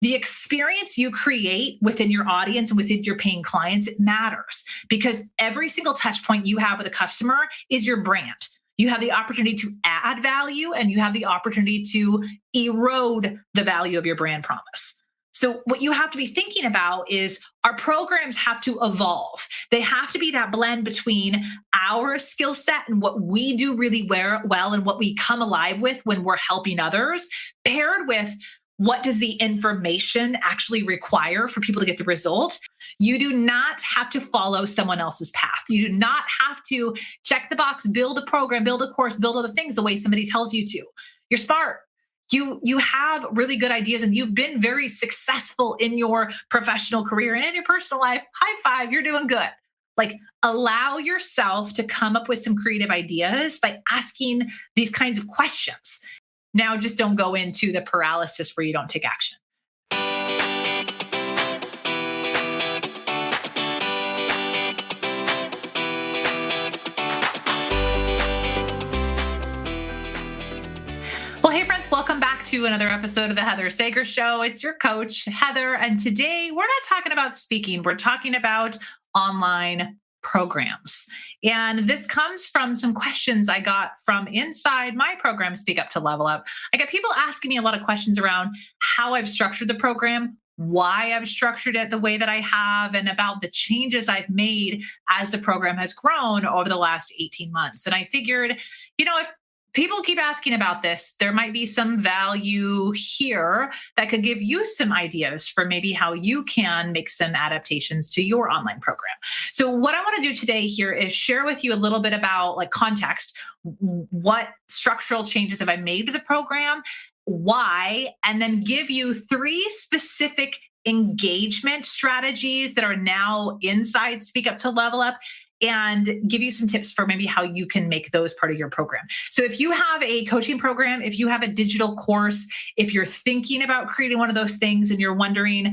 The experience you create within your audience and within your paying clients, it matters because every single touch point you have with a customer is your brand. You have the opportunity to add value and you have the opportunity to erode the value of your brand promise. So what you have to be thinking about is our programs have to evolve. They have to be that blend between our skill set and what we do really well and what we come alive with when we're helping others, paired with what does the information actually require for people to get the result. You do not have to follow someone else's path. You do not have to check the box, build a program, build a course, build other things the way somebody tells you to. You're smart. You have really good ideas and you've been very successful in your professional career and in your personal life. High five, you're doing good. Like, allow yourself to come up with some creative ideas by asking these kinds of questions. Now, just don't go into the paralysis where you don't take action. Well, hey friends, welcome back to another episode of the Heather Sager Show. It's your coach, Heather. And today we're not talking about speaking. We're talking about online programs. And this comes from some questions I got from inside my program, Speak Up to Level Up. I got people asking me a lot of questions around how I've structured the program, why I've structured it the way that I have, and about the changes I've made as the program has grown over the last 18 months. And I figured, if people keep asking about this, there might be some value here that could give you some ideas for maybe how you can make some adaptations to your online program. So what I want to do today here is share with you a little bit about context, what structural changes have I made to the program, why, and then give you 3 specific engagement strategies that are now inside Speak Up to Level Up, and give you some tips for maybe how you can make those part of your program. So if you have a coaching program, if you have a digital course, if you're thinking about creating one of those things and you're wondering,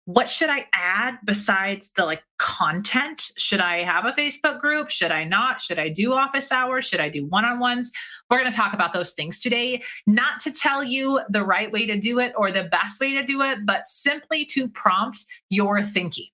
what should I add besides the content? Should I have a Facebook group? Should I not? Should I do office hours? Should I do one-on-ones? We're going to talk about those things today, not to tell you the right way to do it or the best way to do it, but simply to prompt your thinking.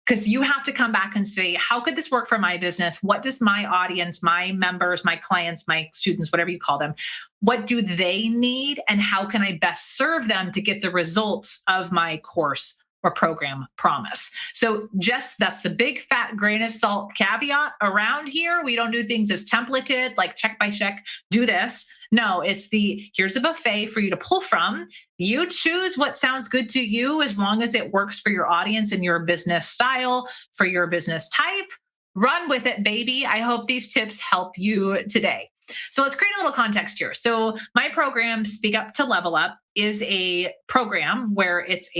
Because you have to come back and say, how could this work for my business? What does my audience, my members, my clients, my students, whatever you call them, what do they need? And how can I best serve them to get the results of my course or program promise? So that's the big fat grain of salt caveat around here. We don't do things as templated, like check by check, do this. No, it's here's a buffet for you to pull from. You choose what sounds good to you as long as it works for your audience and your business style, for your business type. Run with it, baby. I hope these tips help you today. So let's create a little context here. So my program, Speak Up to Level Up, is a program where it's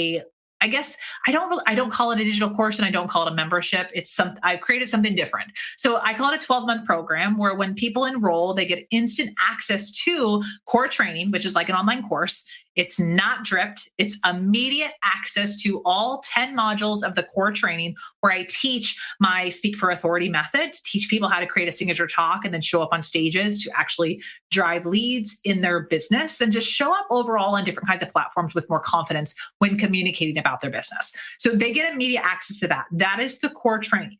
I guess I don't call it a digital course and I don't call it a membership. I've created something different. So I call it a 12-month program where when people enroll, they get instant access to core training, which is like an online course. It's not dripped. It's immediate access to all 10 modules of the core training where I teach my Speak for Authority method to teach people how to create a signature talk and then show up on stages to actually drive leads in their business and just show up overall on different kinds of platforms with more confidence when communicating about their business. So they get immediate access to that. That is the core training.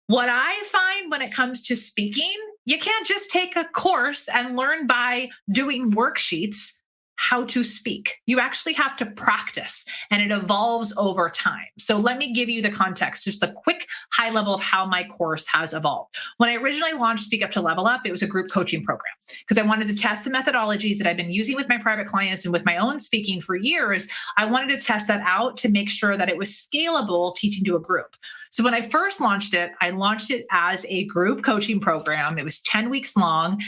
What I find when it comes to speaking, you can't just take a course and learn by doing worksheets how to speak. You actually have to practice and it evolves over time. So let me give you the context, just a quick high level of how my course has evolved. When I originally launched Speak Up to Level Up, it was a group coaching program because I wanted to test the methodologies that I've been using with my private clients and with my own speaking for years. I wanted to test that out to make sure that it was scalable teaching to a group. So when I first launched it, I launched it as a group coaching program. It was 10 weeks long.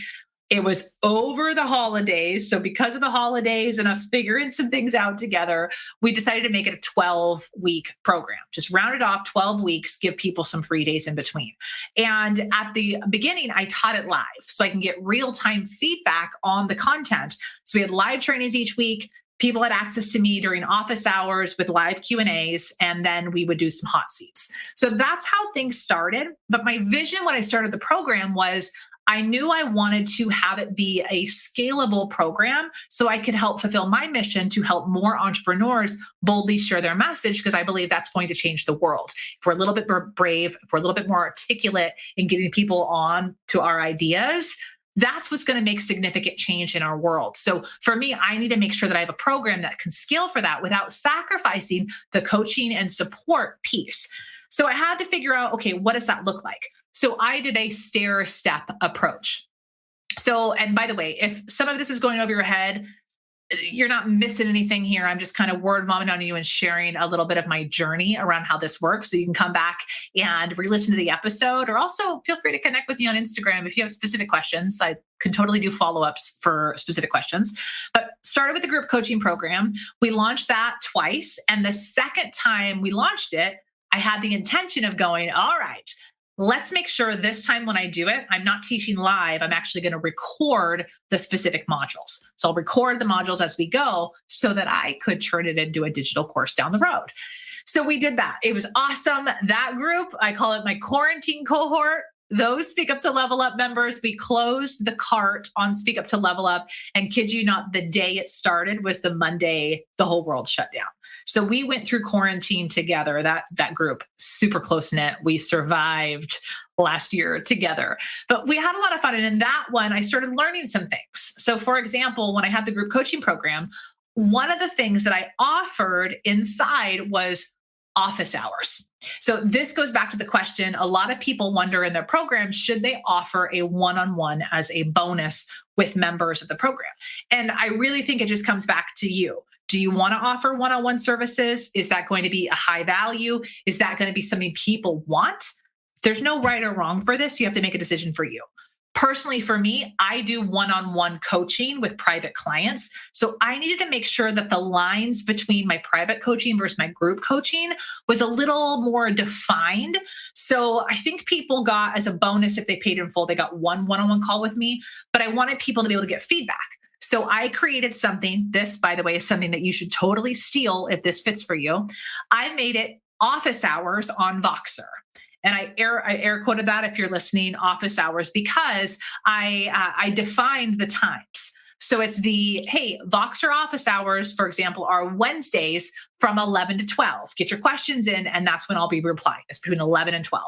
It was over the holidays. So because of the holidays and us figuring some things out together, we decided to make it a 12-week program. Just round it off 12 weeks, give people some free days in between. And at the beginning, I taught it live so I can get real-time feedback on the content. So we had live trainings each week. People had access to me during office hours with live Q&As, and then we would do some hot seats. So that's how things started. But my vision when I started the program was I knew I wanted to have it be a scalable program so I could help fulfill my mission to help more entrepreneurs boldly share their message, because I believe that's going to change the world. If we're a little bit more brave, if we're a little bit more articulate in getting people on to our ideas, that's what's going to make significant change in our world. So for me, I need to make sure that I have a program that can scale for that without sacrificing the coaching and support piece. So I had to figure out, okay, what does that look like? So I did a stair step approach. So, and by the way, if some of this is going over your head, you're not missing anything here. I'm just kind of word vomiting on you and sharing a little bit of my journey around how this works. So you can come back and re-listen to the episode, or also feel free to connect with me on Instagram if you have specific questions. I can totally do follow-ups for specific questions. But started with the group coaching program. We launched that twice. And the second time we launched it, I had the intention of going, all right, let's make sure this time when I do it, I'm not teaching live. I'm actually going to record the specific modules. So I'll record the modules as we go so that I could turn it into a digital course down the road. So we did that. It was awesome. That group, I call it my quarantine cohort. Those Speak Up to Level Up members, we closed the cart on Speak Up to Level Up. And kid you not, the day it started was the Monday the whole world shut down. So we went through quarantine together, that group, super close knit. We survived last year together, but we had a lot of fun. And in that one, I started learning some things. So for example, when I had the group coaching program, one of the things that I offered inside was office hours. So this goes back to the question. A lot of people wonder in their programs, should they offer a one-on-one as a bonus with members of the program? And I really think it just comes back to you. Do you want to offer one-on-one services? Is that going to be a high value? Is that going to be something people want? There's no right or wrong for this. You have to make a decision for you. Personally, for me, I do one-on-one coaching with private clients. So I needed to make sure that the lines between my private coaching versus my group coaching was a little more defined. So I think people got, as a bonus, if they paid in full, they got one-on-one call with me, but I wanted people to be able to get feedback. So I created something. This, by the way, is something that you should totally steal if this fits for you. I made it office hours on Voxer. And I air quoted that, if you're listening, office hours, because I defined the times. So it's hey, Voxer office hours, for example, are Wednesdays from 11 to 12. Get your questions in, and that's when I'll be replying. It's between 11 and 12.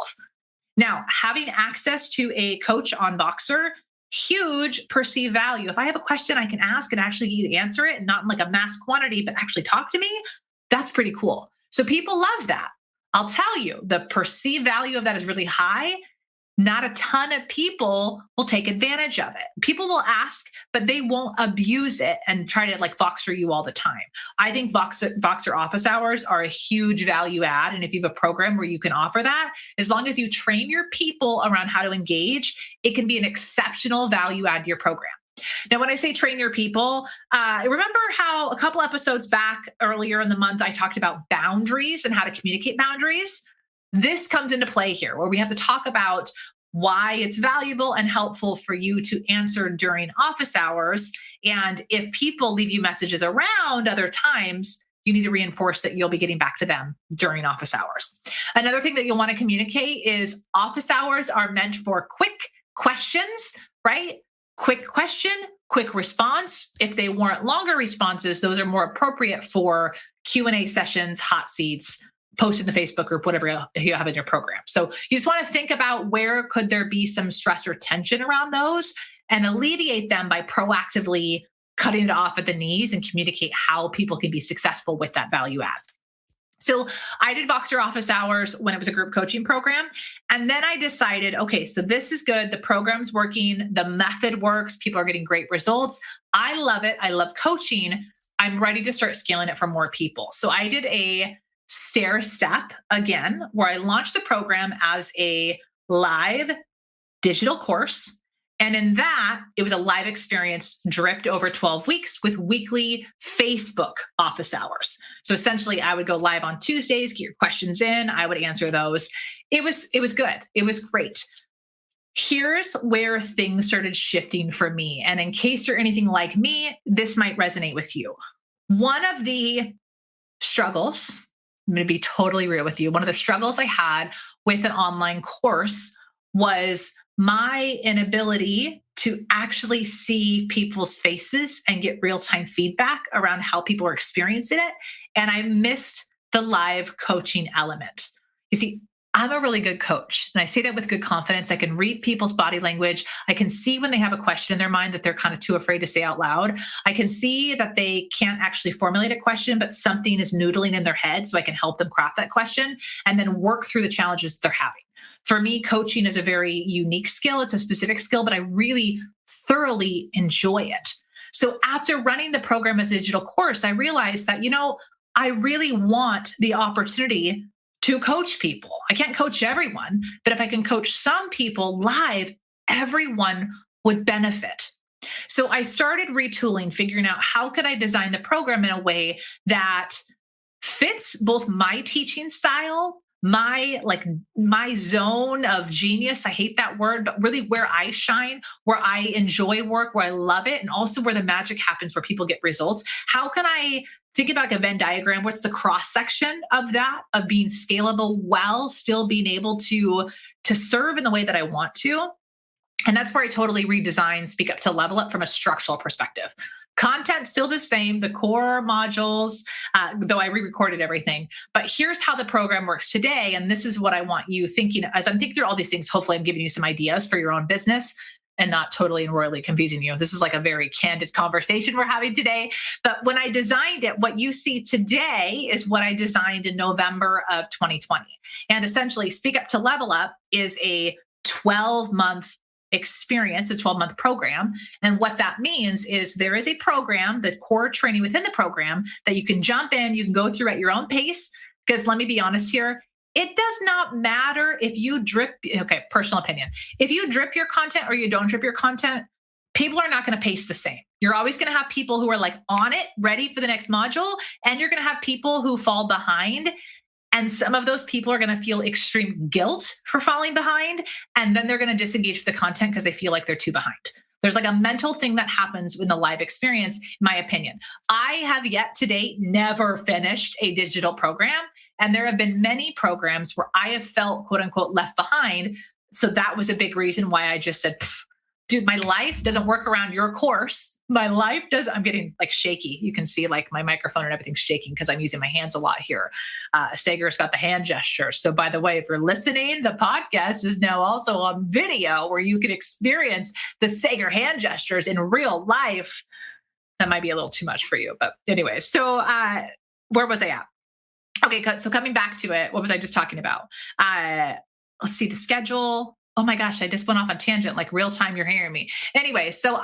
Now, having access to a coach on Voxer, huge perceived value. If I have a question I can ask and actually get you to answer it, and not in like a mass quantity, but actually talk to me, that's pretty cool. So people love that. I'll tell you, the perceived value of that is really high. Not a ton of people will take advantage of it. People will ask, but they won't abuse it and try to like Voxer you all the time. I think Voxer office hours are a huge value add. And if you have a program where you can offer that, as long as you train your people around how to engage, it can be an exceptional value add to your program. Now, when I say train your people, remember how a couple episodes back earlier in the month, I talked about boundaries and how to communicate boundaries? This comes into play here, where we have to talk about why it's valuable and helpful for you to answer during office hours. And if people leave you messages around other times, you need to reinforce that you'll be getting back to them during office hours. Another thing that you'll want to communicate is office hours are meant for quick questions, right? Quick question, quick response. If they warrant longer responses, those are more appropriate for Q&A sessions, hot seats, post in the Facebook group, whatever you have in your program. So you just want to think about where could there be some stress or tension around those, and alleviate them by proactively cutting it off at the knees and communicate how people can be successful with that value add. So I did Voxer office hours when it was a group coaching program. And then I decided, okay, so this is good. The program's working. The method works. People are getting great results. I love it. I love coaching. I'm ready to start scaling it for more people. So I did a stair step again, where I launched the program as a live digital course. And in that, it was a live experience dripped over 12 weeks with weekly Facebook office hours. So essentially, I would go live on Tuesdays, get your questions in, I would answer those. It was good. It was great. Here's where things started shifting for me. And in case you're anything like me, this might resonate with you. One of the struggles, I'm going to be totally real with you. One of the struggles I had with an online course was my inability to actually see people's faces and get real time feedback around how people are experiencing it. And I missed the live coaching element. You see, I'm a really good coach, and I say that with good confidence. I can read people's body language. I can see when they have a question in their mind that they're kind of too afraid to say out loud. I can see that they can't actually formulate a question, but something is noodling in their head. So I can help them craft that question and then work through the challenges they're having. For me, coaching is a very unique skill. It's a specific skill, but I really thoroughly enjoy it. So after running the program as a digital course, I realized that, I really want the opportunity to coach people. I can't coach everyone, but if I can coach some people live, everyone would benefit. So I started retooling, figuring out how could I design the program in a way that fits both my teaching style, my zone of genius. I hate that word, but really where I shine, where I enjoy work, where I love it, and also where the magic happens, where people get results. How can I think about like a Venn diagram? What's the cross section of that, of being scalable while still being able to serve in the way that I want to? And that's where I totally redesigned Speak Up to Level Up from a structural perspective. Content still the same, the core modules, though I re-recorded everything. But here's how the program works today. And this is what I want you thinking as I'm thinking through all these things. Hopefully I'm giving you some ideas for your own business and not totally and royally confusing you. This is like a very candid conversation we're having today. But when I designed it, what you see today is what I designed in November of 2020. And essentially Speak Up to Level Up is a 12-month experience, a 12-month program. And what that means is there is a program, the core training within the program that you can jump in, you can go through at your own pace. Because let me be honest here, it does not matter if you drip, okay, personal opinion. If you drip your content or you don't drip your content, people are not going to pace the same. You're always going to have people who are like on it, ready for the next module. And you're going to have people who fall behind. And some of those people are going to feel extreme guilt for falling behind. And then they're going to disengage with the content because they feel like they're too behind. There's like a mental thing that happens in the live experience, in my opinion. I have yet to date never finished a digital program. And there have been many programs where I have felt, quote unquote, left behind. So that was a big reason why I just said, dude, my life doesn't work around your course. My life does. I'm getting like shaky. You can see like my microphone and everything's shaking because I'm using my hands a lot here. Sager's got the hand gesture. So by the way, if you're listening, the podcast is now also on video where you can experience the Sager hand gestures in real life. That might be a little too much for you, but anyway. So where was I at? Okay, so coming back to it, what was I just talking about? Let's see, the schedule. Oh my gosh, I just went off on tangent, like real time, you're hearing me. Anyway, so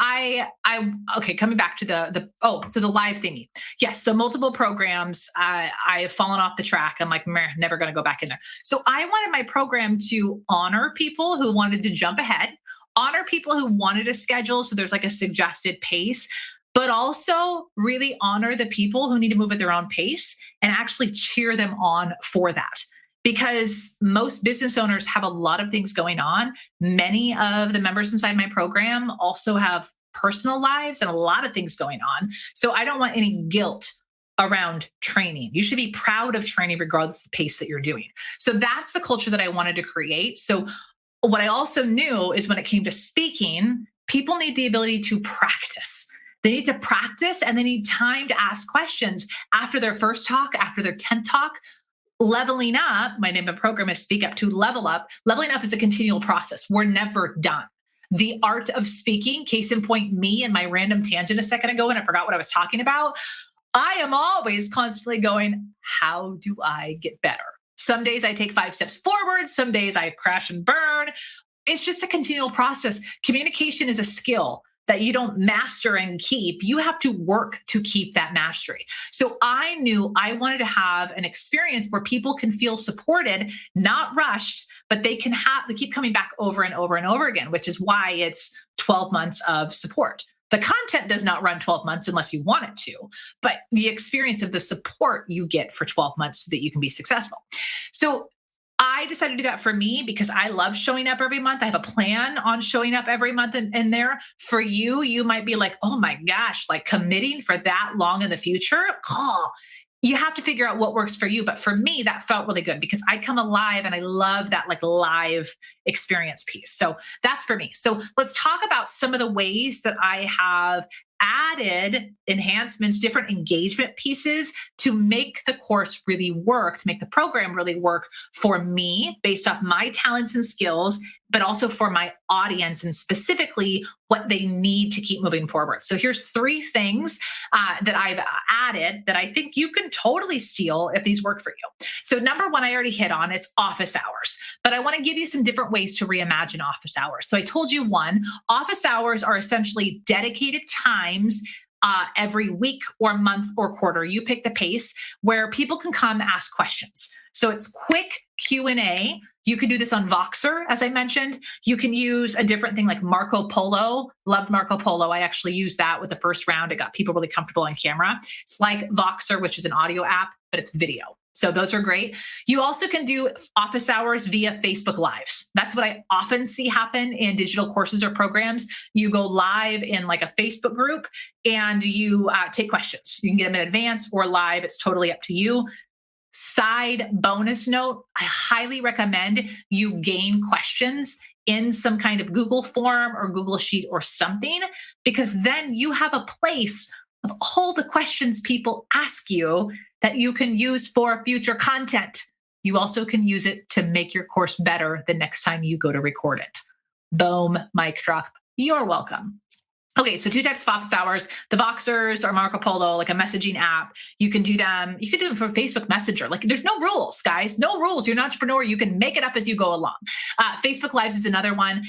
okay, coming back to the live thingy. Yes, so multiple programs, I've fallen off the track. I'm like, never going to go back in there. So I wanted my program to honor people who wanted to jump ahead, honor people who wanted a schedule. So there's like a suggested pace, but also really honor the people who need to move at their own pace and actually cheer them on for that. Because most business owners have a lot of things going on. Many of the members inside my program also have personal lives and a lot of things going on. So I don't want any guilt around training. You should be proud of training regardless of the pace that you're doing. So that's the culture that I wanted to create. So what I also knew is when it came to speaking, people need the ability to practice. They need to practice and they need time to ask questions after their first talk, after their 10th talk. Leveling up, my name of the program is Speak Up to Level Up. Leveling up is a continual process. We're never done. The art of speaking, case in point, me and my random tangent a second ago, and I forgot what I was talking about. I am always constantly going, how do I get better? Some days I take 5 steps forward. Some days I crash and burn. It's just a continual process. Communication is a skill that you don't master and keep. You have to work to keep that mastery. So I knew I wanted to have an experience where people can feel supported, not rushed, but they keep coming back over and over and over again, which is why it's 12 months of support. The content does not run 12 months unless you want it to, but the experience of the support you get for 12 months so that you can be successful. So I decided to do that for me because I love showing up every month. I have a plan on showing up every month in there. For you, you might be like, oh my gosh, like committing for that long in the future. Oh, you have to figure out what works for you. But for me, that felt really good because I come alive and I love that like live experience piece. So that's for me. So let's talk about some of the ways that I have added enhancements, different engagement pieces to make the course really work, to make the program really work for me based off my talents and skills, but also for my audience and specifically what they need to keep moving forward. So here's 3 things that I've added that I think you can totally steal if these work for you. So number 1, I already hit on, it's office hours, but I want to give you some different ways to reimagine office hours. So I told you 1, office hours are essentially dedicated times every week or month or quarter. You pick the pace where people can come ask questions. So it's quick Q&A. You can do this on Voxer, as I mentioned. You can use a different thing like Marco Polo. Loved Marco Polo. I actually used that with the first round. It got people really comfortable on camera. It's like Voxer, which is an audio app, but it's video. So those are great. You also can do office hours via Facebook Lives. That's what I often see happen in digital courses or programs. You go live in like a Facebook group and you take questions. You can get them in advance or live. It's totally up to you. Side bonus note, I highly recommend you gain questions in some kind of Google form or Google Sheet or something, because then you have a place of all the questions people ask you that you can use for future content. You also can use it to make your course better the next time you go to record it. Boom, mic drop. You're welcome. Okay, so 2 types of office hours, the Voxers or Marco Polo, like a messaging app. You can do them from Facebook Messenger. Like there's no rules, guys, no rules. You're an entrepreneur. You can make it up as you go along. Facebook Lives is another one.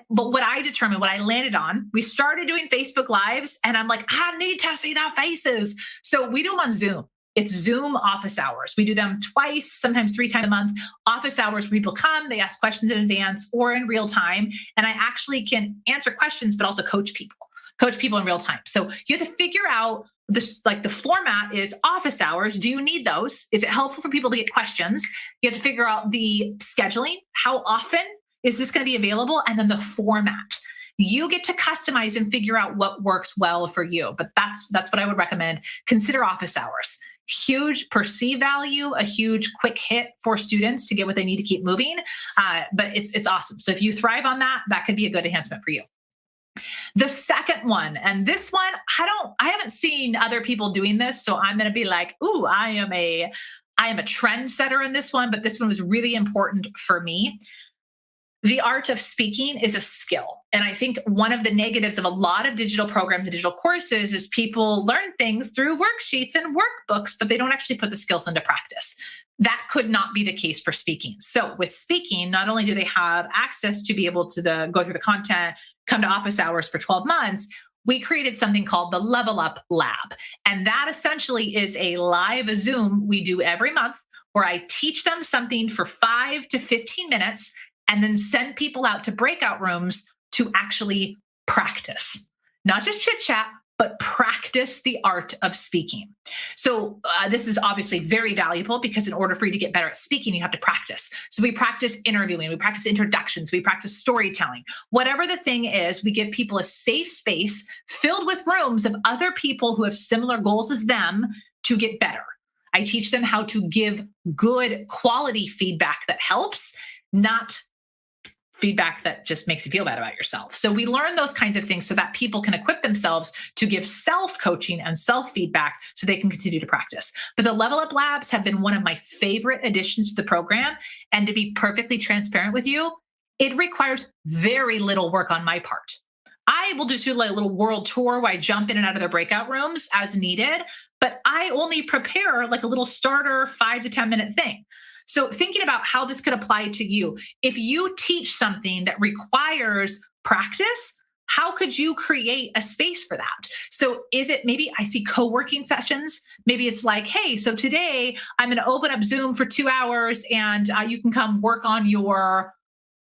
But what I determined, what I landed on, we started doing Facebook Lives and I'm like, I need to see their faces. So we do them on Zoom. It's Zoom office hours. We do them twice, sometimes 3 times a month. Office hours where people come, they ask questions in advance or in real time. And I actually can answer questions, but also coach people in real time. So you have to figure out this, like the format is office hours. Do you need those? Is it helpful for people to get questions? You have to figure out the scheduling. How often is this going to be available? And then the format. You get to customize and figure out what works well for you. But that's what I would recommend. Consider office hours. Huge perceived value, a huge quick hit for students to get what they need to keep moving. But it's awesome. So if you thrive on that, that could be a good enhancement for you. The second one, and this one, I haven't seen other people doing this. So I'm going to be like, ooh, I am a trendsetter in this one, but this one was really important for me. The art of speaking is a skill. And I think one of the negatives of a lot of digital programs and digital courses is people learn things through worksheets and workbooks, but they don't actually put the skills into practice. That could not be the case for speaking. So with speaking, not only do they have access to be able to go through the content, come to office hours for 12 months, we created something called the Level Up Lab. And that essentially is a live Zoom we do every month where I teach them something for 5 to 15 minutes and then send people out to breakout rooms to actually practice, not just chit chat, but practice the art of speaking. So this is obviously very valuable because in order for you to get better at speaking, you have to practice. So we practice interviewing, we practice introductions, we practice storytelling. Whatever the thing is, we give people a safe space filled with rooms of other people who have similar goals as them to get better. I teach them how to give good quality feedback that helps, not feedback that just makes you feel bad about yourself. So we learn those kinds of things so that people can equip themselves to give self-coaching and self-feedback so they can continue to practice. But the Level Up Labs have been one of my favorite additions to the program. And to be perfectly transparent with you, it requires very little work on my part. I will just do like a little world tour where I jump in and out of their breakout rooms as needed, but I only prepare like a little starter 5 to 10 minute thing. So thinking about how this could apply to you, if you teach something that requires practice, how could you create a space for that? So is it maybe I see co-working sessions? Maybe it's like, hey, so today I'm going to open up Zoom for 2 hours and you can come work on your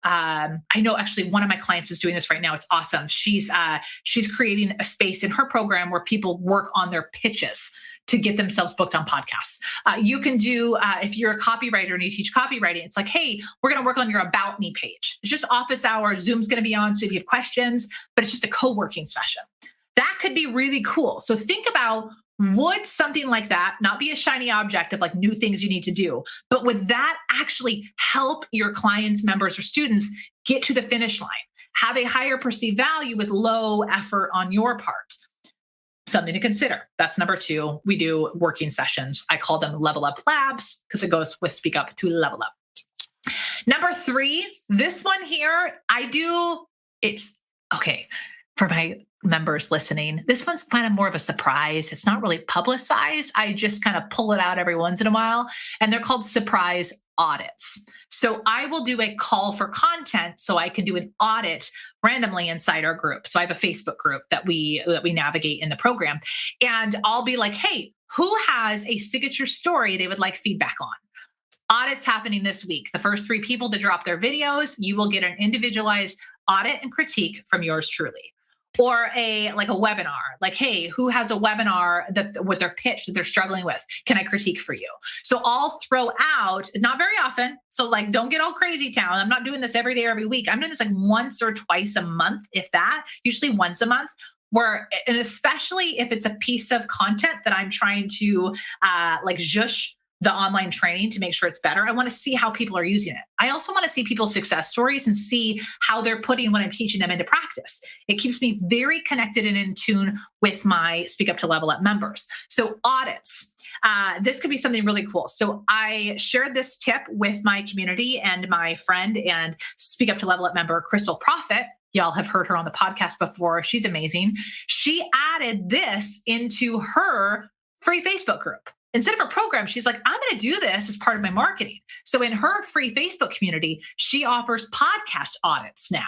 I know actually one of my clients is doing this right now. It's awesome. She's creating a space in her program where people work on their pitches to get themselves booked on podcasts. You can do, if you're a copywriter and you teach copywriting, it's like, hey, we're going to work on your About Me page. It's just office hours. Zoom's going to be on. So if you have questions, but it's just a co-working session. That could be really cool. So think about Would something like that not be a shiny object of like new things you need to do, but would that actually help your clients, members, or students get to the finish line, have a higher perceived value with low effort on your part? Something to consider. That's number two. We do working sessions. I call them level up labs because it goes with speak up to level up. Number three, this one here, it's okay for my members listening. This one's kind of more of a surprise. It's not really publicized. I just kind of pull it out every once in a while, and they're called surprise audits. So I will do a call for content so I can do an audit randomly inside our group. So I have a Facebook group that we navigate in the program, and I'll be like, hey, who has a signature story they would like feedback on? Audits happening this week. The first 3 people to drop their videos, you will get an individualized audit and critique from yours truly. Or a webinar, like, hey, who has a webinar that with their pitch that they're struggling with? Can I critique for you? So I'll throw out, not very often. So like, don't get all crazy town. I'm not doing this every day or every week. I'm doing this like once or twice a month, if that, usually once a month. And especially if it's a piece of content that I'm trying to zhush the online training to make sure it's better. I want to see how people are using it. I also want to see people's success stories and see how they're putting what I'm teaching them into practice. It keeps me very connected and in tune with my Speak Up to Level Up members. So audits. This could be something really cool. So I shared this tip with my community and my friend and Speak Up to Level Up member, Crystal Profit. Y'all have heard her on the podcast before. She's amazing. She added this into her free Facebook group. Instead of a program, she's like, I'm going to do this as part of my marketing. So in her free Facebook community, she offers podcast audits now.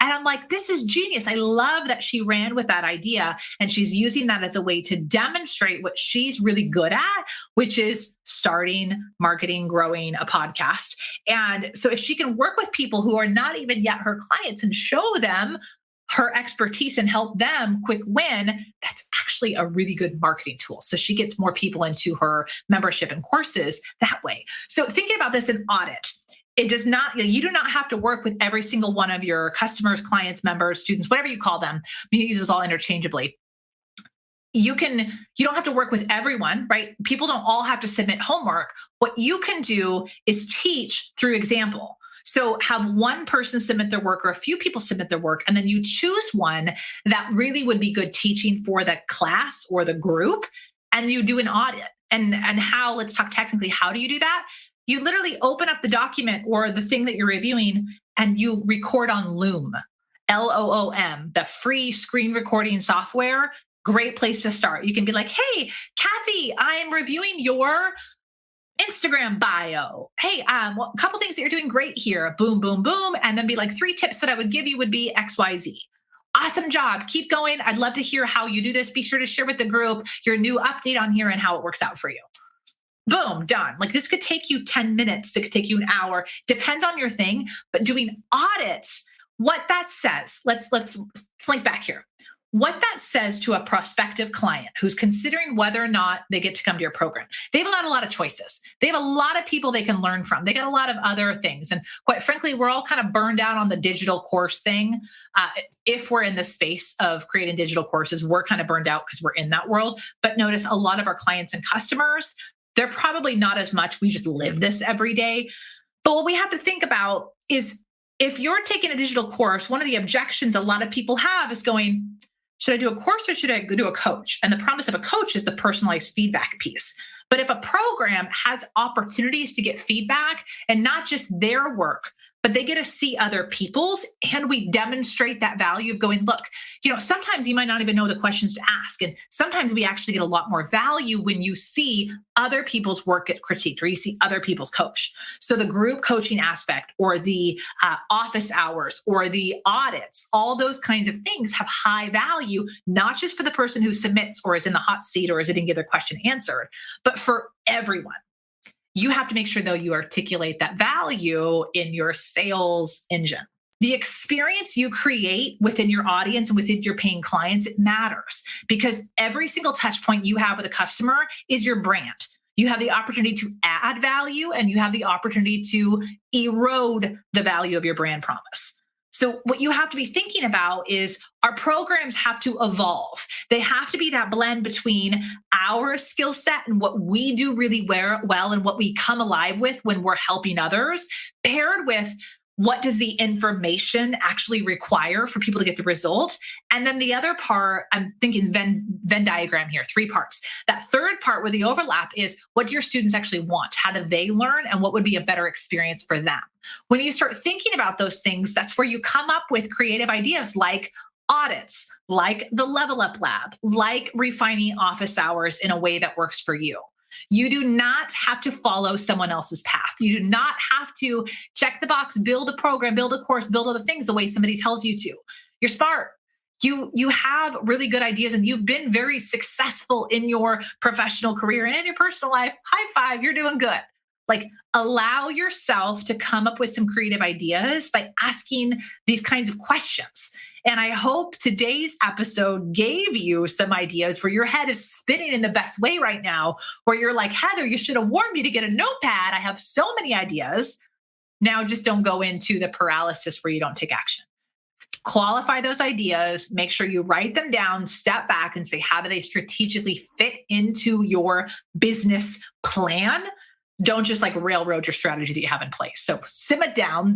And I'm like, this is genius. I love that she ran with that idea and she's using that as a way to demonstrate what she's really good at, which is starting, marketing, growing a podcast. And so if she can work with people who are not even yet her clients and show them her expertise and help them quick win, that's actually a really good marketing tool. So she gets more people into her membership and courses that way. So thinking about this in audit, you do not have to work with every single one of your customers, clients, members, students, whatever you call them. You use this all interchangeably. You don't have to work with everyone, right? People don't all have to submit homework. What you can do is teach through example. So have one person submit their work or a few people submit their work, and then you choose one that really would be good teaching for the class or the group, and you do an audit. And how, let's talk technically, how do you do that? You literally open up the document or the thing that you're reviewing and you record on Loom, Loom, the free screen recording software. Great place to start. You can be like, hey, Kathy, I'm reviewing your Instagram bio. Hey, a couple things that you're doing great here. Boom, boom, boom. And then be like, 3 tips that I would give you would be XYZ. Awesome job. Keep going. I'd love to hear how you do this. Be sure to share with the group your new update on here and how it works out for you. Boom, done. Like this could take you 10 minutes. It could take you an hour. Depends on your thing. But doing audits, what that says, let's link back here. What that says to a prospective client who's considering whether or not they get to come to your program, they've got a lot of choices. They have a lot of people they can learn from. They got a lot of other things. And quite frankly, we're all kind of burned out on the digital course thing. If we're in the space of creating digital courses, we're kind of burned out because we're in that world. But notice a lot of our clients and customers, they're probably not as much. We just live this every day. But what we have to think about is if you're taking a digital course, one of the objections a lot of people have is going, should I do a course or should I do a coach? And the promise of a coach is the personalized feedback piece. But if a program has opportunities to get feedback and not just their work, but they get to see other people's, and we demonstrate that value of going, look, sometimes you might not even know the questions to ask. And sometimes we actually get a lot more value when you see other people's work get critiqued or you see other people's coach. So the group coaching aspect or the office hours or the audits, all those kinds of things have high value, not just for the person who submits or is in the hot seat or is didn't get their question answered, but for everyone. You have to make sure, though, you articulate that value in your sales engine. The experience you create within your audience and within your paying clients, it matters because every single touch point you have with a customer is your brand. You have the opportunity to add value and you have the opportunity to erode the value of your brand promise. So, what you have to be thinking about is our programs have to evolve. They have to be that blend between our skill set and what we do really well and what we come alive with when we're helping others, paired with what does the information actually require for people to get the result. And then the other part, I'm thinking Venn diagram here, three parts. That third part where the overlap is, what do your students actually want? How do they learn? And what would be a better experience for them? When you start thinking about those things, that's where you come up with creative ideas like audits, like the Level Up Lab, like refining office hours in a way that works for you. You do not have to follow someone else's path. You do not have to check the box, build a program, build a course, build other things the way somebody tells you to. You're smart. You have really good ideas and you've been very successful in your professional career and in your personal life. High five, you're doing good. Like, allow yourself to come up with some creative ideas by asking these kinds of questions. And I hope today's episode gave you some ideas where your head is spinning in the best way right now, where you're like, Heather, you should have warned me to get a notepad. I have so many ideas. Now just don't go into the paralysis where you don't take action. Qualify those ideas, make sure you write them down, step back and say, how do they strategically fit into your business plan? Don't just like railroad your strategy that you have in place. So simmer down.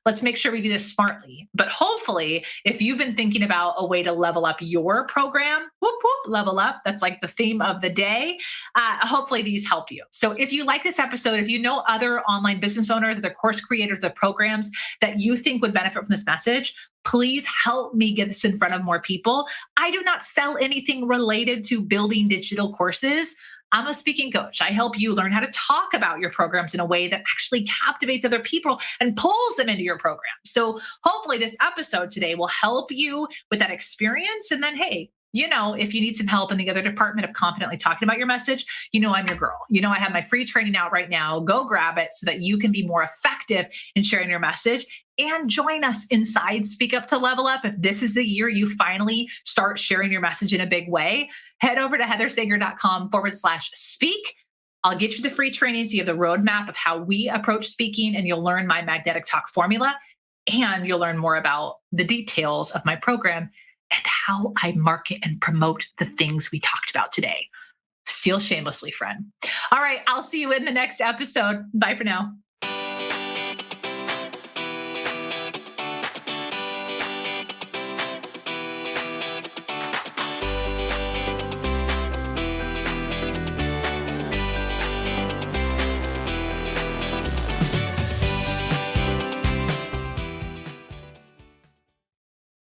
Let's make sure we do this smartly. But hopefully, if you've been thinking about a way to level up your program, whoop, whoop, level up. That's like the theme of the day. Hopefully these help you. So if you like this episode, if you know other online business owners, other course creators, the programs that you think would benefit from this message, please help me get this in front of more people. I do not sell anything related to building digital courses. I'm a speaking coach. I help you learn how to talk about your programs in a way that actually captivates other people and pulls them into your program. So hopefully this episode today will help you with that experience. And then, hey, if you need some help in the other department of confidently talking about your message, I'm your girl. I have my free training out right now. Go grab it so that you can be more effective in sharing your message and join us inside Speak Up to Level Up. If this is the year you finally start sharing your message in a big way, head over to heathersager.com/speak. I'll get you the free training so you have the roadmap of how we approach speaking, and you'll learn my magnetic talk formula, and you'll learn more about the details of my program and how I market and promote the things we talked about today. Steal shamelessly, friend. All right, I'll see you in the next episode. Bye for now.